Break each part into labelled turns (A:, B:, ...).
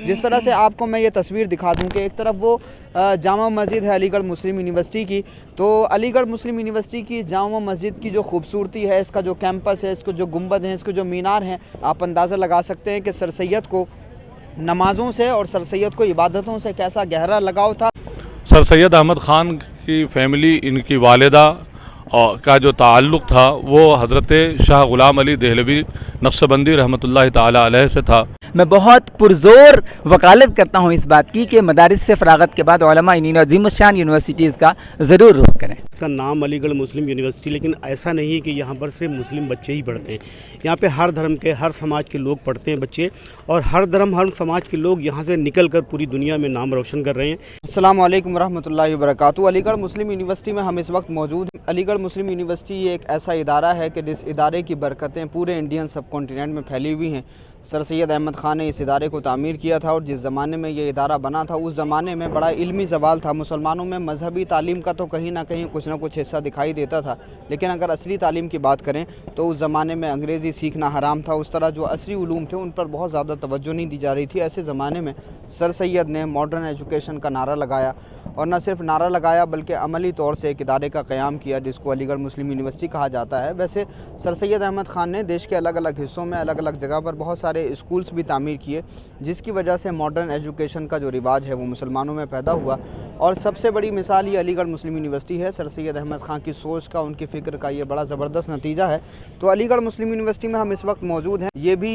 A: جس طرح سے آپ کو میں یہ تصویر دکھا دوں کہ ایک طرف وہ جامع مسجد ہے علی گڑھ مسلم یونیورسٹی کی، تو علی گڑھ مسلم یونیورسٹی کی جامع مسجد کی جو خوبصورتی ہے، اس کا جو کیمپس ہے، اس کو جو گنبد ہیں، اس کو جو مینار ہیں، آپ اندازہ لگا سکتے ہیں کہ سر سید کو نمازوں سے اور سر سید کو عبادتوں سے کیسا گہرا لگاؤ تھا۔
B: سر سید احمد خان کی فیملی، ان کی والدہ کا جو تعلق تھا وہ حضرت شاہ غلام علی دہلوی نقشبندی رحمۃ اللہ تعالی علیہ سے تھا۔
C: میں بہت پرزور وکالت کرتا ہوں اس بات کی کہ مدارس سے فراغت کے بعد علماء انہی عظیم الشان یونیورسٹیز کا ضرور رخ کریں۔
D: اس کا نام علی گڑھ مسلم یونیورسٹی، لیکن ایسا نہیں ہے کہ یہاں پر صرف مسلم بچے ہی پڑھتے ہیں، یہاں پہ ہر دھرم کے، ہر سماج کے لوگ پڑھتے ہیں بچے، اور ہر دھرم، ہر سماج کے لوگ یہاں سے نکل کر پوری دنیا میں نام روشن کر رہے ہیں۔
A: السلام علیکم ورحمۃ اللہ وبرکاتہ۔ علی گڑھ مسلم یونیورسٹی میں ہم اس وقت موجود ہیں۔ علی گڑھ مسلم یونیورسٹی ایک ایسا ادارہ ہے کہ جس ادارے کی برکتیں پورے انڈین سب کانٹیننٹ میں پھیلی ہوئی ہیں۔ سر سید احمد خان نے اس ادارے کو تعمیر کیا تھا، اور جس زمانے میں یہ ادارہ بنا تھا اس زمانے میں بڑا علمی زوال تھا۔ مسلمانوں میں مذہبی تعلیم کا تو کہیں نہ کہیں کچھ نہ کچھ حصہ دکھائی دیتا تھا، لیکن اگر عصری تعلیم کی بات کریں تو اس زمانے میں انگریزی سیکھنا حرام تھا۔ اس طرح جو عصری علوم تھے ان پر بہت زیادہ توجہ نہیں دی جا رہی تھی۔ ایسے زمانے میں سر سید نے ماڈرن ایجوکیشن کا نعرہ لگایا، اور نہ صرف نعرہ لگایا بلکہ عملی طور سے ایک ادارے کا قیام کیا جس کو علی گڑھ مسلم یونیورسٹی کہا جاتا ہے۔ ویسے سر سید احمد خان نے دیش کے الگ الگ حصوں میں، الگ الگ جگہ پر بہت سارے اسکولز بھی تعمیر کیے، جس کی وجہ سے ماڈرن ایجوکیشن کا جو رواج ہے وہ مسلمانوں میں پیدا ہوا، اور سب سے بڑی مثال یہ علی گڑھ مسلم یونیورسٹی ہے۔ سر سید احمد خان کی سوچ کا، ان کی فکر کا یہ بڑا زبردست نتیجہ ہے۔ تو علی گڑھ مسلم یونیورسٹی میں ہم اس وقت موجود ہیں۔ یہ بھی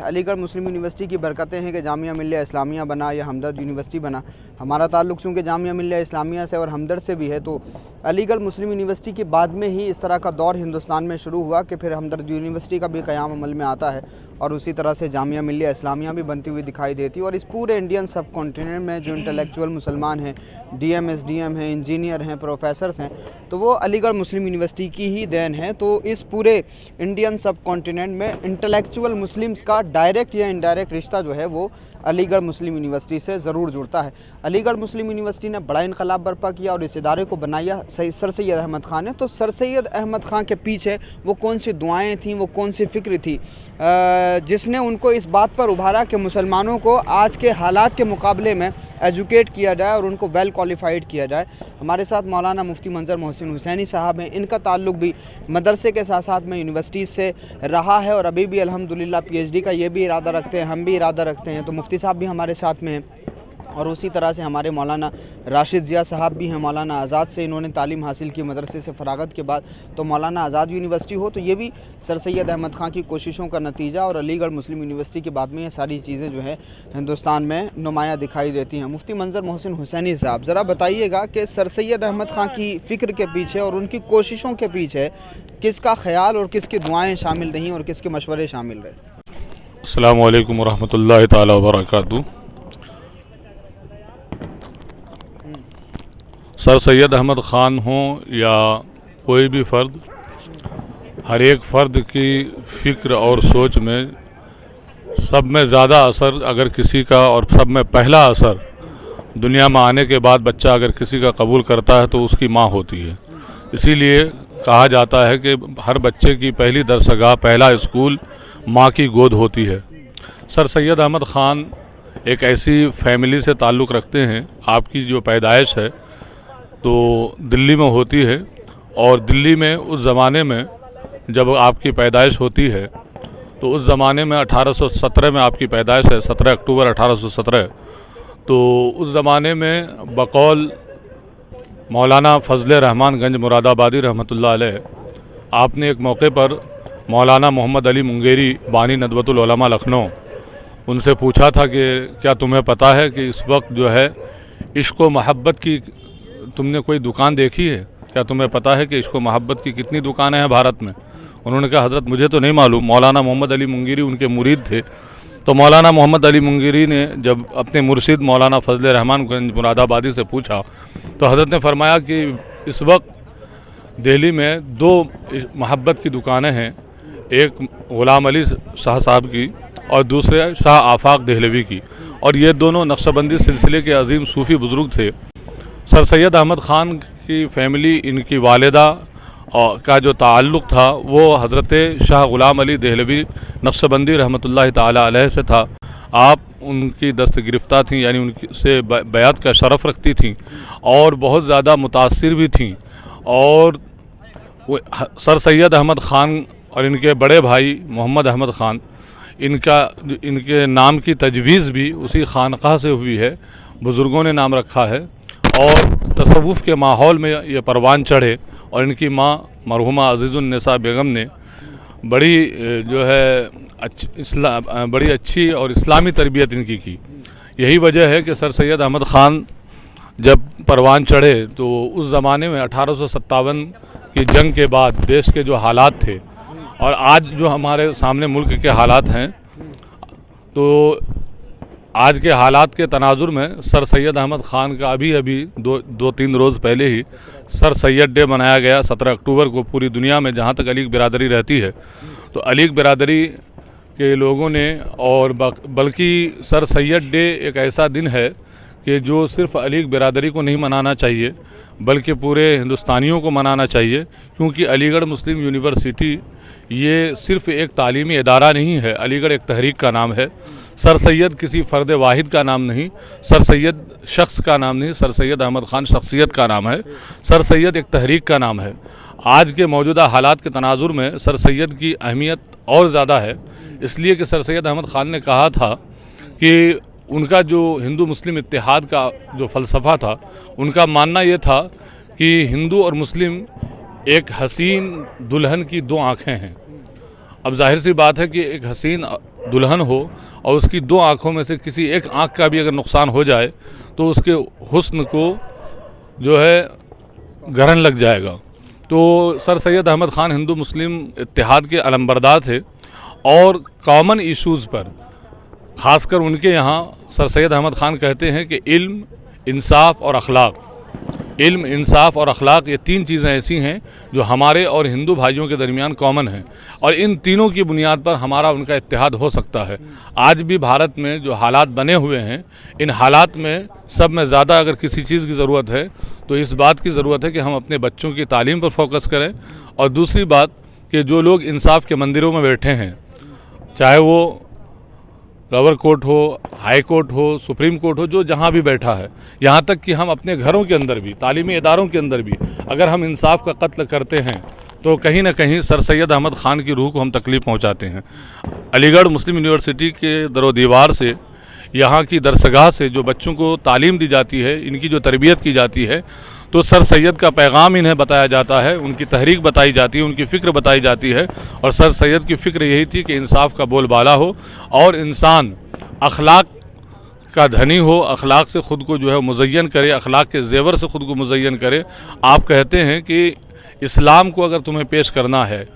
A: علی گڑھ مسلم یونیورسٹی کی برکتیں ہیں کہ جامعہ ملیہ اسلامیہ بنا یا ہمدرد یونیورسٹی بنا۔ ہمارا تعلق چونکہ جامعہ ملیہ اسلامیہ سے اور ہمدرد سے بھی ہے، تو علی گڑھ مسلم یونیورسٹی کے بعد میں ہی اس طرح کا دور ہندوستان میں شروع ہوا کہ پھر ہمدرد یونیورسٹی کا بھی قیام عمل میں آتا ہے، اور اسی طرح سے جامعہ ملیہ اسلامیہ بھی بنتی ہوئی دکھائی دیتی ہے۔ اور اس پورے انڈین سب کانٹیننٹ میں جو انٹلیکچوئل مسلمان ہیں، D M, S D M ہیں، انجینئر ہیں، پروفیسرز ہیں، تو وہ علی گڑھ مسلم یونیورسٹی کی ہی دین ہے۔ تو اس پورے انڈین سب کانٹیننٹ میں انٹلیکچوئل مسلمز کا ڈائریکٹ یا انڈائریکٹ رشتہ جو ہے وہ علی گڑھ مسلم یونیورسٹی سے ضرور جڑتا ہے۔ علی گڑھ مسلم یونیورسٹی نے بڑا انقلاب برپا کیا اور اس ادارے کو بنایا سر سید احمد خان نے۔ تو سر سید احمد خان کے پیچھے وہ کون سی دعائیں تھیں، وہ کون سی فکر تھی جس نے ان کو اس بات پر ابھارا کہ مسلمانوں کو آج کے حالات کے مقابلے میں ایجوکیٹ کیا جائے اور ان کو ویل کوالیفائڈ کیا جائے۔ ہمارے ساتھ مولانا مفتی منظر محسن حسینی صاحب ہیں، ان کا تعلق بھی مدرسے کے ساتھ ساتھ میں یونیورسٹیز سے رہا ہے، اور ابھی بھی الحمدللہ پی ایچ ڈی کا یہ بھی ارادہ رکھتے ہیں، ہم بھی ارادہ رکھتے ہیں۔ تو مفتی صاحب بھی ہمارے ساتھ میں ہیں، اور اسی طرح سے ہمارے مولانا راشد ضیاء صاحب بھی ہیں، مولانا آزاد سے انہوں نے تعلیم حاصل کی مدرسے سے فراغت کے بعد۔ تو مولانا آزاد یونیورسٹی ہو تو یہ بھی سر سید احمد خان کی کوششوں کا نتیجہ، اور علی گڑھ مسلم یونیورسٹی کے بعد میں یہ ساری چیزیں جو ہے ہندوستان میں نمایاں دکھائی دیتی ہیں۔ مفتی منظر محسن حسینی صاحب، ذرا بتائیے گا کہ سر سید احمد خان کی فکر کے پیچھے اور ان کی کوششوں کے پیچھے کس کا خیال اور کس کی دعائیں شامل رہیں اور کس کے مشورے شامل رہے؟
B: السلام علیکم ورحمۃ اللہ تعالی وبرکاتہ۔ سر سید احمد خان ہوں یا کوئی بھی فرد، ہر ایک فرد کی فکر اور سوچ میں سب میں زیادہ اثر اگر کسی کا، اور سب میں پہلا اثر دنیا میں آنے کے بعد بچہ اگر کسی کا قبول کرتا ہے تو اس کی ماں ہوتی ہے۔ اسی لیے کہا جاتا ہے کہ ہر بچے کی پہلی درسگاہ، پہلا اسکول ماں کی گود ہوتی ہے۔ سر سید احمد خان ایک ایسی فیملی سے تعلق رکھتے ہیں، آپ کی جو پیدائش ہے تو دلی میں ہوتی ہے، اور دلی میں اس زمانے میں جب آپ کی پیدائش ہوتی ہے تو اس زمانے میں 1817 میں آپ کی پیدائش ہے، 17 اکتوبر 1817۔ تو اس زمانے میں بقول مولانا فضل رحمان گنج مراد آبادی رحمۃ اللہ علیہ، آپ نے ایک موقع پر مولانا محمد علی منگیری بانی ندوۃ العلماء لکھنؤ، ان سے پوچھا تھا کہ کیا تمہیں پتہ ہے کہ اس وقت جو ہے عشق و محبت کی تم نے کوئی دکان دیکھی ہے؟ کیا تمہیں پتہ ہے کہ عشق و محبت کی کتنی دکانیں ہیں بھارت میں؟ انہوں نے کہا حضرت مجھے تو نہیں معلوم۔ مولانا محمد علی منگیری ان کے مرید تھے، تو مولانا محمد علی منگیری نے جب اپنے مرشد مولانا فضل رحمان گنج مراد آبادی سے پوچھا تو حضرت نے فرمایا کہ اس وقت دہلی میں 2 محبت کی دکانیں ہیں، ایک غلام علی شاہ صاحب کی اور دوسرے شاہ آفاق دہلوی کی، اور یہ دونوں نقشبندی سلسلے کے عظیم صوفی بزرگ تھے۔ سر سید احمد خان کی فیملی، ان کی والدہ کا جو تعلق تھا وہ حضرت شاہ غلام علی دہلوی نقشبندی رحمۃ اللہ تعالی علیہ سے تھا۔ آپ उनकी दस्त गिरफ्तार थीं, यानी उनकी से बैत का शरफ़ रखती थीं और बहुत ज़्यादा मुतासिर भी थीं। और सर सैयद अहमद ख़ान और इनके बड़े भाई मोहम्मद अहमद ख़ान, इनके नाम की तजवीज़ भी उसी खानक़ाह से हुई है, बुज़ुर्गों ने नाम रखा है। और तसव्वुफ़ के माहौल में ये परवान चढ़े और इनकी माँ मरहुमा अज़ीज़ुन्निसा बेगम ने बड़ी जो है बड़ी अच्छी और इस्लामी तरबियत इनकी की। यही वजह है कि सर सैयद अहमद ख़ान जब परवान चढ़े तो उस ज़माने में 1857 की जंग के बाद देश के जो हालात थे और आज जो हमारे सामने मुल्क के हालात हैं, तो आज के हालात के तनाजुर में सर सैयद अहमद ख़ान का अभी दो तीन रोज़ पहले ही सर सैयद डे मनाया गया 17 अक्टूबर को पूरी दुनिया में, जहाँ तक अलीग बिरादरी रहती है। तो अलीग बिरादरी के लोगों ने और बल्कि सर सैयद डे एक ऐसा दिन है कि जो सिर्फ़ अलीग बिरादरी को नहीं मनाना चाहिए बल्कि पूरे हिंदुस्तानियों को मनाना चाहिए, क्योंकि अलीगढ़ मुस्लिम यूनिवर्सिटी ये सिर्फ़ एक तालीमी इदारा नहीं है, अलीगढ़ एक तहरीक का नाम है। सर सैयद किसी फ़र्द वाहिद का नाम नहीं, सर सैयद शख्स का नाम नहीं, सर सैयद अहमद ख़ान शख्सियत का नाम है, सर सैयद एक तहरीक का नाम है। आज के मौजूदा हालात के तनाजुर में सर सैयद की अहमियत और ज़्यादा है, इसलिए कि सर सैयद अहमद ख़ान ने कहा था कि उनका जो हिंदू मुस्लिम इत्तेहाद का जो फ़लसफ़ा था, उनका मानना ये था कि हिंदू और मुस्लिम एक हसीन दुल्हन की दो आँखें हैं। अब जाहिर सी बात है कि एक हसीन दुल्हन हो और उसकी दो आँखों में से किसी एक आँख का भी अगर नुकसान हो जाए तो उसके हुस्न को जो है ग्रहण लग जाएगा। तो सर सैयद अहमद ख़ान हिंदू मुस्लिम इत्तेहाद के अलंबरदार थे और कॉमन इश्यूज़ पर ख़ासकर उनके यहाँ सर सैयद अहमद ख़ान कहते हैं कि इल्म, इंसाफ और अखलाक, इल्म, इंसाफ और अखलाक, ये तीन चीज़ें ऐसी हैं जो हमारे और हिंदू भाइयों के दरमियान कॉमन हैं और इन तीनों की बुनियाद पर हमारा उनका इत्तेहाद हो सकता है। आज भी भारत में जो हालात बने हुए हैं, इन हालात में सब में ज़्यादा अगर किसी चीज़ की ज़रूरत है तो इस बात की ज़रूरत है कि हम अपने बच्चों की तालीम पर फोकस करें। और दूसरी बात कि जो लोग इंसाफ के मंदिरों में बैठे हैं, चाहे वो लोअर कोर्ट हो, हाई कोर्ट हो, सुप्रीम कोर्ट हो, जो जहाँ भी बैठा है, यहाँ तक कि हम अपने घरों के अंदर भी, तालीमी इदारों के अंदर भी अगर हम इंसाफ का कत्ल करते हैं तो कहीं ना कहीं सर सैयद अहमद ख़ान की रूह को हम तकलीफ़ पहुँचाते हैं। अलीगढ़ मुस्लिम यूनिवर्सिटी के दरो दीवार से, यहाँ की दरसगाह से जो बच्चों को तालीम दी जाती है, इनकी जो तरबियत की जाती है, तो सर सैयद का पैगाम इन्हें बताया जाता है, उनकी तहरीक बताई जाती है, उनकी फ़िक्र बताई जाती है। और सर सैयद की फ़िक्र यही थी कि इंसाफ का बोलबाला हो और इंसान अखलाक का धनी हो, अखलाक से ख़ुद को जो है मुज़य्यन करे, अखलाक के ज़ेवर से ख़ुद को मुज़य्यन करे। आप कहते हैं कि इस्लाम को अगर तुम्हें पेश करना है,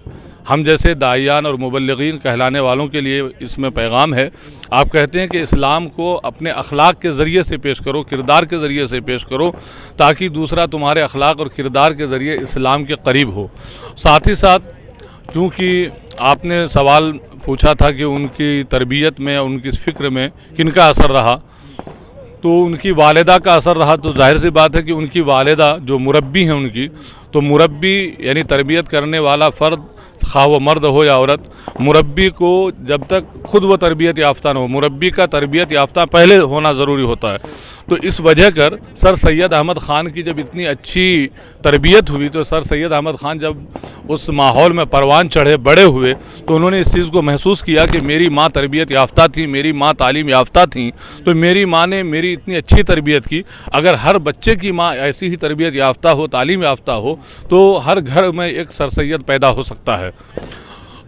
B: हम जैसे दाइयान और मुबल्लिगीन कहलाने वालों के लिए इसमें पैगाम है। आप कहते हैं कि इस्लाम को अपने अखलाक के ज़रिए से पेश करो, किरदार के ज़रिए से पेश करो, ताकि दूसरा तुम्हारे अखलाक और किरदार के ज़रिए इस्लाम के करीब हो। साथ ही साथ क्योंकि आपने सवाल पूछा था कि उनकी तरबियत में, उनकी फ़िक्र में किनका असर रहा, तो उनकी वालिदा का असर रहा। तो जाहिर सी बात है कि उनकी वालिदा जो मुरब्बी हैं उनकी, तो मुरब्बी यानी तरबियत करने वाला फ़र्द, खा वो मर्द हो या औरत, मुरब्बी को जब तक खुद वो तरबियत याफ्ता न हो, मुरब्बी का तरबियत याफ्ता पहले होना ज़रूरी होता है। तो इस वजह कर सर सैयद अहमद ख़ान की जब इतनी अच्छी तरबियत हुई, तो सर सैयद अहमद ख़ान जब उस माहौल में परवान चढ़े, बड़े हुए, तो उन्होंने इस चीज़ को महसूस किया कि मेरी माँ तरबियत याफ्ता थी, मेरी माँ तालीम याफ्ता थी, तो मेरी माँ ने मेरी इतनी अच्छी तरबियत की। अगर हर बच्चे की माँ ऐसी ही तरबियत याफ्ता हो, तालीम याफ्ता हो, तो हर घर में एक सर सैयद पैदा हो सकता है।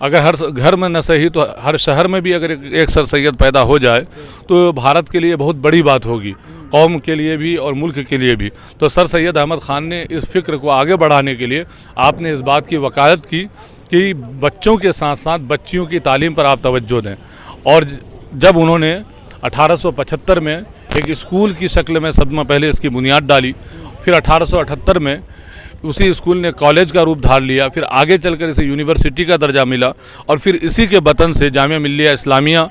B: अगर हर घर में न सही तो हर शहर में भी अगर एक सर सैयद पैदा हो जाए तो भारत के लिए बहुत बड़ी बात होगी, कौम के लिए भी और मुल्क के लिए भी। तो सर सैयद अहमद ख़ान ने इस फ़िक्र को आगे बढ़ाने के लिए आपने इस बात की वकालत की कि बच्चों के साथ साथ बच्चियों की तालीम पर आप तवज्जो दें। और जब उन्होंने 1875 में एक स्कूल की शक्ल में सदमा पहले इसकी बुनियाद डाली, फिर 1878 में उसी स्कूल ने कॉलेज का रूप धार लिया, फिर आगे चलकर इसे यूनिवर्सिटी का दर्जा मिला और फिर इसी के बतन से जामिया मिल्लिया इस्लामिया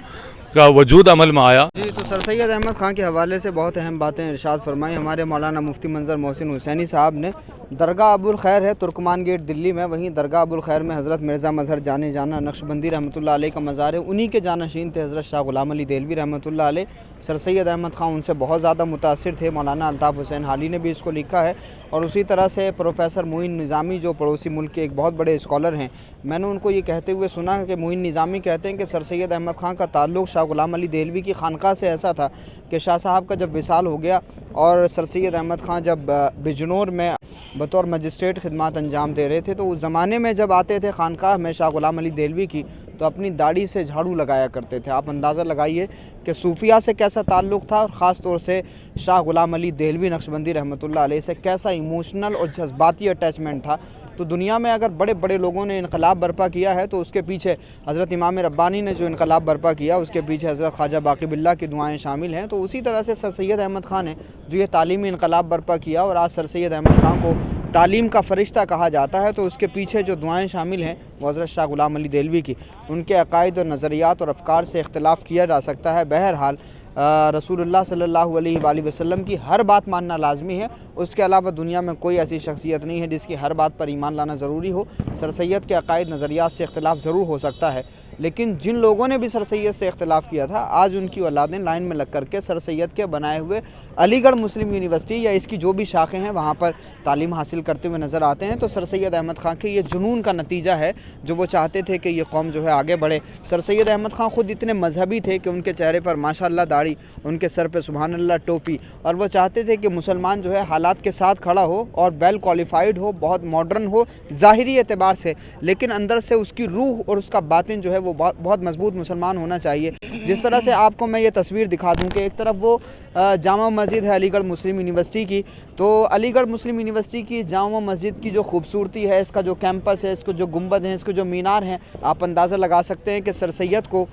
B: का वजूद अमल में आया।
A: जी, तो सर सैयद अहमद ख़ान के हवाले से बहुत अहम बातें इरशाद फरमाई हमारे मौलाना मुफ्ती मंजर मोहसिन हुसैनी साहब ने। दरगाह अबुल खैर है तुर्कमान गेट दिल्ली में, वहीं दरगाह अबुल खैर में हज़रत मिर्ज़ा मज़हर जाने जाना नक्शबंदी रहमतुल्लाह अलैह का मज़ार है। उन्हीं के जानशीन थे हज़रत शाह ग़ुलाम अली देलवी रहमतुल्लाह अलैह। सर सैयद अहमद ख़ान उनसे बहुत ज़्यादा मुतासिर थे। मौलाना अल्ताफ़ हुसैन हाली ने भी इसको लिखा है। और उसी तरह से प्रोफेसर मोइन निज़ामी जो पड़ोसी मुल्क के एक बहुत बड़े स्कॉलर हैं, मैंने उनको ये कहते हुए सुना कि मोइन निज़ामी कहते हैं कि सर सैयद अहमद ख़ान का ताल्लुक़ शाह ग़ुलाम अली देलवी की खानक़ाह से ऐसा था कि शाह साहब का जब विसाल हो गया और सर सैयद अहमद ख़ान जब बिजनौर में बतौर मजिस्ट्रेट खिदमत अंजाम दे रहे थे, तो उस ज़माने में जब आते थे खानक़ाह में शाह ग़ुलाम अली देलवी की, तो अपनी दाढ़ी से झाड़ू लगाया करते थे। आप अंदाज़ा लगाइए कि सूफिया से कैसा ताल्लुक़ था और ख़ास तौर से शाह ग़ुलाम अली देलवी नक्शबंदी रहमतुल्लाह अलैह से कैसा इमोशनल और जज्बाती अटैचमेंट था। तो दुनिया में अगर बड़े बड़े लोगों ने इनकलाब बर्पा किया है तो उसके पीछे हज़रत इमाम रब्बानी ने जो इनकलाब बर्पा किया उसके पीछे हज़रत ख्वाजा बाक़ी बिल्लाह की दुआएं शामिल हैं। तो उसी तरह से सर सैयद अहमद ख़ान ने जो ये तालीमी इनकलाब बर्पा किया और आज सर सैयद अहमद ख़ान को तालीम का फ़रिश्ता कहा जाता है, तो उसके पीछे जो दुआएं शामिल हैं वो हज़रत शाह ग़ुलाम अली देलवी की, उनके अक़ायद और नज़रियात और अफ़कार से इख्तिलाफ़ किया जा सकता है। बहरहाल रसूलुल्लाह सल्लल्लाहु अलैहि वसल्लम की हर बात मानना लाजमी है। उसके अलावा दुनिया में कोई ऐसी शख्सियत नहीं है जिसकी हर बात पर ईमान लाना ज़रूरी हो। सर सैयद के अक़ायद नज़रियात से इख्तिलाफ़ ज़रूर हो सकता है, लेकिन जिन लोगों ने भी सर सैयद से इख्तिलाफ़ किया था, आज उनकी औलादें लाइन में लग करके सर सैयद के बनाए हुए अलीगढ़ मुस्लिम यूनिवर्सिटी या इसकी जो भी शाखें हैं वहाँ पर तालीम हासिल करते हुए नज़र आते हैं। तो सर सैयद अहमद ख़ान के ये जुनून का नतीजा है जो वो चाहते थे कि ये कौम जो है आगे बढ़े। सर सैयद अहमद ख़ान ख़ुद इतने मजहबी थे कि उनके चेहरे पर माशाअल्लाह दाढ़ी, उनके सर पे सुभान अल्लाह टोपी, और वो चाहते थे कि मुसलमान जो है हालात के साथ खड़ा हो और वेल क्वालिफाइड हो, बहुत मॉडर्न हो ज़ाहिरी एतबार से, लेकिन अंदर से उसकी रूह और उसका बातिन जो है वो बहुत मजबूत मुसलमान होना चाहिए। जिस तरह से आपको मैं ये तस्वीर दिखा दूं कि एक तरफ वो जामा मस्जिद है अलीगढ़ मुस्लिम यूनिवर्सिटी की, तो अलीगढ़ मुस्लिम यूनिवर्सिटी की जामा मस्जिद की जो खूबसूरती है, इसका जो कैंपस है, इसको जो गुंबद हैं, इसको जो मीनार हैं, आप अंदाज़ा लगा सकते हैं कि सर सैयद को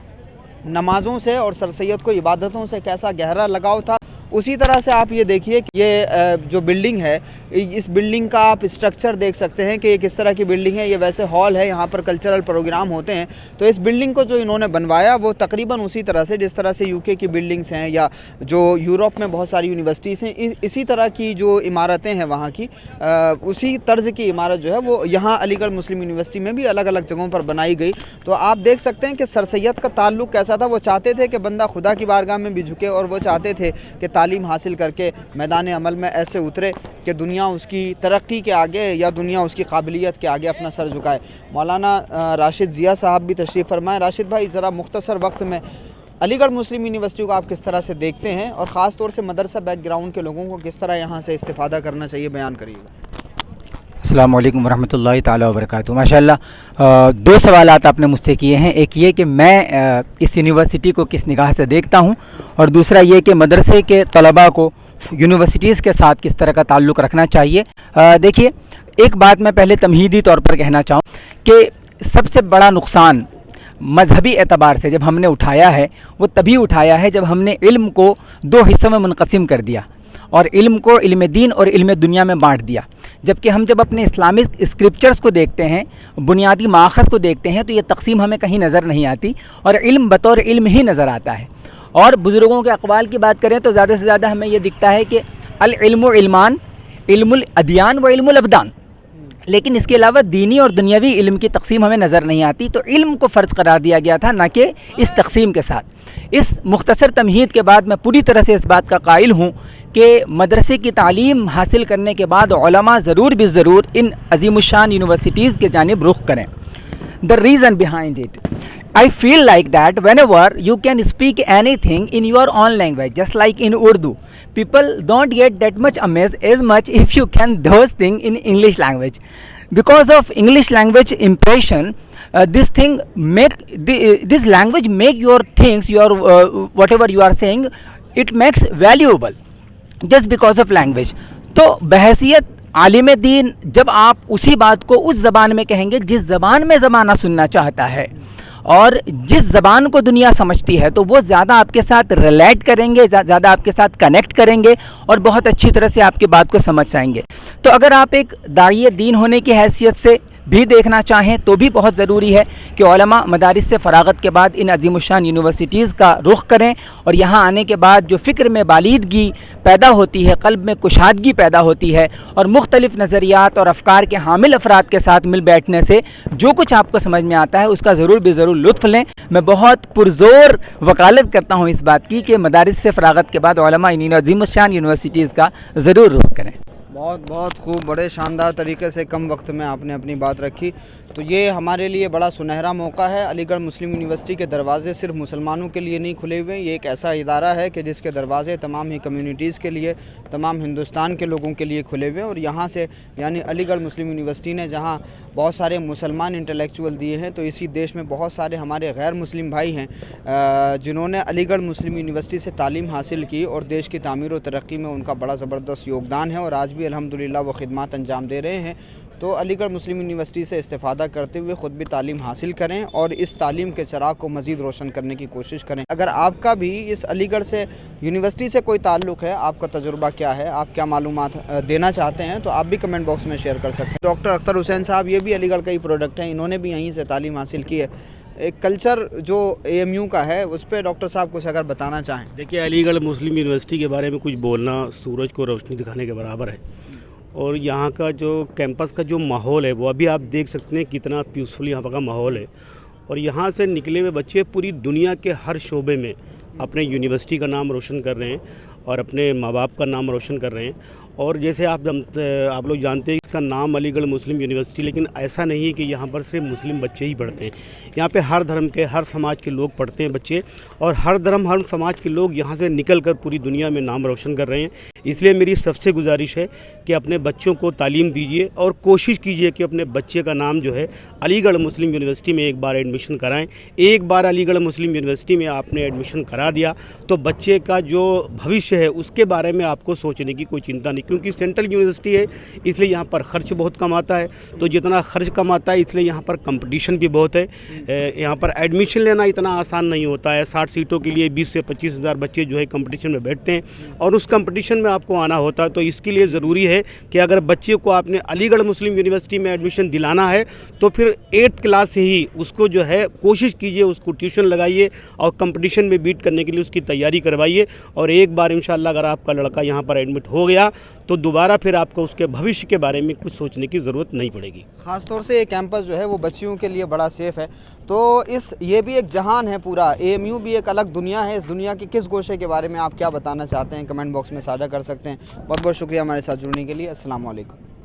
A: नमाज़ों से और सर सैयद को इबादतों से कैसा गहरा लगाव था। उसी तरह से आप ये देखिए कि ये जो बिल्डिंग है, इस बिल्डिंग का आप स्ट्रक्चर देख सकते हैं कि ये किस तरह की बिल्डिंग है। ये वैसे हॉल है, यहाँ पर कल्चरल प्रोग्राम होते हैं। तो इस बिल्डिंग को जो इन्होंने बनवाया वो तकरीबन उसी तरह से जिस तरह से यूके की बिल्डिंग्स हैं या जो यूरोप में बहुत सारी यूनिवर्सिटीज़ हैं, इसी तरह की जो इमारतें हैं वहाँ की, उसी तर्ज की इमारत जो है वो यहाँ अलीगढ़ मुस्लिम यूनिवर्सिटी में भी अलग अलग जगहों पर बनाई गई। तो आप देख सकते हैं कि सर सैयद का ताल्लुक़ कैसा था। वो चाहते थे कि बंदा खुदा की बारगाह में भी झुके और वो चाहते थे कि तालीम हासिल करके मैदान अमल में ऐसे उतरे कि दुनिया उसकी तरक्की के आगे या दुनिया उसकी काबिलियत के आगे अपना सर झुकाए। मौलाना राशिद ज़िया साहब भी तशरीफ़ फरमाएं। राशिद भाई, ज़रा मुख्तसर वक्त में अलीगढ़ मुस्लिम यूनिवर्सिटी को आप किस तरह से देखते हैं और ख़ास तौर से मदरसा बैकग्राउंड के लोगों को किस तरह यहाँ से इस्तिफ़ादा करना चाहिए, बयान करिएगा।
C: अस्सलाम वालेकुम वरहमतुल्लाहि ताला वबरकातुहू। माशाअल्लाह, दो सवालात आपने मुझसे किए हैं। एक ये कि मैं इस यूनिवर्सिटी को किस निगाह से देखता हूँ, और दूसरा ये कि मदरसे के तलबा को यूनिवर्सिटीज़ के साथ किस तरह का ताल्लुक़ रखना चाहिए। देखिए, एक बात मैं पहले तमहीदी तौर पर कहना चाहूँ कि सबसे बड़ा नुकसान मजहबी एतबार से जब हमने उठाया है वो तभी उठाया है जब हमने इल्म को दो हिस्सों में मुनक़सिम कर दिया और इल्म को इल्म दीन और इल्म दुनिया में बांट दिया। जबकि हम जब अपने इस्लामिक स्क्रिप्चर्स को देखते हैं, बुनियादी माखज़ को देखते हैं, तो ये तकसीम हमें कहीं नज़र नहीं आती और इल्म बतौर इल्म ही नज़र आता है। और बुज़ुर्गों के अक़वाल की बात करें तो ज़्यादा से ज़्यादा हमें ये दिखता है कि अल इल्मु इल्मान, इल्मुल अदियान व इल्मुल अबदान, लेकिन इसके अलावा दीनी और दुनियावी इल्म की तकसीम हमें नज़र नहीं आती। तो इल्म को फ़र्ज़ करार दिया गया था, ना कि इस तकसीम के साथ। इस मुख्तसर तमहीद के बाद मैं पूरी तरह से इस बात का कायल हूँ कि मदरसे की तालीम हासिल करने के बाद उलमा ज़रूर भी ज़रूर इन अज़ीमुश्शान यूनिवर्सिटीज़ के जानिब रुख करें। The reason behind it, I feel like that whenever you can speak anything in your own language, just like in Urdu, people don't get that much amazed as much if you can those things in English language. Because of English language impression, this thing this language make your things, your whatever you are saying, it makes valuable just because of language. तो बहैसियत आलिम दीन जब आप उसी बात को उस ज़बान में कहेंगे जिस ज़बान में ज़माना सुनना चाहता है और जिस ज़बान को दुनिया समझती है, तो वो ज़्यादा आपके साथ रिलेट करेंगे, ज़्यादा आपके साथ कनेक्ट करेंगे और बहुत अच्छी तरह से आपकी बात को समझ जाएंगे। तो अगर आप एक दाई दीन होने की हैसियत से بھی دیکھنا چاہیں تو بھی بہت ضروری ہے کہ علماء مدارس سے فراغت کے بعد ان عظیم الشان یونیورسٹیز کا رخ کریں، اور یہاں آنے کے بعد جو فکر میں بالیدگی پیدا ہوتی ہے، قلب میں کشادگی پیدا ہوتی ہے، اور مختلف نظریات اور افکار کے حامل افراد کے ساتھ مل بیٹھنے سے جو کچھ آپ کو سمجھ میں آتا ہے اس کا ضرور بھی ضرور لطف لیں۔ میں بہت پرزور وکالت کرتا ہوں اس بات کی کہ مدارس سے فراغت کے بعد علماء ان عظیم الشان یونیورسٹیز کا ضرور رخ کریں۔
A: بہت خوب، بڑے شاندار طریقے سے کم وقت میں آپ نے اپنی بات رکھی۔ تو یہ ہمارے لیے بڑا سنہرا موقع ہے۔ علی گڑھ مسلم یونیورسٹی کے دروازے صرف مسلمانوں کے لیے نہیں کھلے ہوئے، یہ ایک ایسا ادارہ ہے کہ جس کے دروازے تمام ہی کمیونٹیز کے لیے، تمام ہندوستان کے لوگوں کے لیے کھلے ہوئے ہیں۔ اور یہاں سے یعنی علی گڑھ مسلم یونیورسٹی نے جہاں بہت سارے مسلمان انٹلیکچوئل دیے ہیں، تو اسی دیش میں بہت سارے ہمارے غیر مسلم بھائی ہیں جنہوں نے علی گڑھ مسلم یونیورسٹی سے تعلیم حاصل کی، اور دیش کی تعمیر و ترقی میں ان کا بڑا زبردست یوگدان ہے، اور آج بھی الحمدللہ وہ خدمات انجام دے رہے ہیں۔ تو علی گڑھ مسلم یونیورسٹی سے استفادہ کرتے ہوئے خود بھی تعلیم حاصل کریں اور اس تعلیم کے چراغ کو مزید روشن کرنے کی کوشش کریں۔ اگر آپ کا بھی اس علی گڑھ سے یونیورسٹی سے کوئی تعلق ہے، آپ کا تجربہ کیا ہے، آپ کیا معلومات دینا چاہتے ہیں، تو آپ بھی کمنٹ باکس میں شیئر کر سکتے ہیں۔ ڈاکٹر اختر حسین صاحب یہ بھی علی گڑھ کا ہی پروڈکٹ ہے، انہوں نے بھی یہیں سے تعلیم حاصل کی ہے۔ ایک کلچر جو اے ایم یو کا ہے اس پہ ڈاکٹر صاحب کچھ اگر بتانا چاہیں۔
D: دیکھیے، علی گڑھ مسلم یونیورسٹی کے بارے میں کچھ بولنا سورج کو روشنی دکھانے کے برابر ہے، اور یہاں کا جو کیمپس کا جو ماحول ہے وہ ابھی آپ دیکھ سکتے ہیں کتنا پیسفل یہاں کا ماحول ہے، اور یہاں سے نکلے ہوئے بچے پوری دنیا کے ہر شعبے میں اپنے یونیورسٹی کا نام روشن کر رہے ہیں اور اپنے ماں باپ کا نام روشن کر رہے ہیں۔ اور جیسے آپ لوگ جانتے ہیں اس کا نام علی گڑھ مسلم یونیورسٹی، لیکن ایسا نہیں ہے کہ یہاں پر صرف مسلم بچے ہی پڑھتے ہیں، یہاں پہ ہر دھرم کے، ہر سماج کے لوگ پڑھتے ہیں بچے، اور ہر دھرم ہر سماج کے لوگ یہاں سے نکل کر پوری دنیا میں نام روشن کر رہے ہیں۔ اس لیے میری سب سے گزارش ہے کہ اپنے بچوں کو تعلیم دیجیے اور کوشش کیجیے کہ اپنے بچے کا نام جو ہے علی گڑھ مسلم یونیورسٹی میں ایک بار ایڈمیشن کرائیں۔ ایک بار علی گڑھ مسلم یونیورسٹی میں آپ نے ایڈمیشن کرا دیا تو بچے کا جو بھوشیہ ہے اس کے بارے میں آپ کو سوچنے کی کوئی چنتا نہیں، کیونکہ سینٹرل یونیورسٹی ہے اس لیے یہاں پر خرچ بہت کم آتا ہے، تو جتنا خرچ کم آتا ہے اس لیے یہاں پر کمپٹیشن بھی بہت ہے۔ یہاں پر ایڈمیشن لینا اتنا آسان نہیں ہوتا ہے، 60 سیٹوں کے لیے 20 سے 25 ہزار بچے جو ہے کمپٹیشن میں بیٹھتے ہیں، اور اس کمپٹیشن میں آپ کو آنا ہوتا ہے۔ تو اس کے لیے ضروری ہے کہ اگر بچے کو آپ نے علی گڑھ مسلم یونیورسٹی میں ایڈمیشن دلانا ہے تو پھر 8th کلاس سے ہی اس کو جو ہے کوشش کیجیے، اس کو ٹیوشن لگائیے اور کمپٹیشن میں بیٹ کرنے کے لیے اس کی تیاری کروائیے، اور ایک بار انشاءاللہ اگر آپ کا لڑکا یہاں پر ایڈمٹ ہو گیا تو دوبارہ پھر آپ کو اس کے بھوشیہ کے بارے میں کچھ سوچنے کی ضرورت نہیں پڑے گی۔
A: خاص طور سے یہ کیمپس جو ہے وہ بچیوں کے لیے بڑا سیف ہے، تو یہ بھی ایک جہان ہے پورا، اے ایم یو بھی ایک الگ دنیا ہے۔ اس دنیا کے کس گوشے کے بارے میں آپ کیا بتانا چاہتے ہیں کمنٹ باکس میں ساجھا کر سکتے ہیں۔ بہت بہت شکریہ ہمارے ساتھ جڑنے کے لیے۔ السلام علیکم۔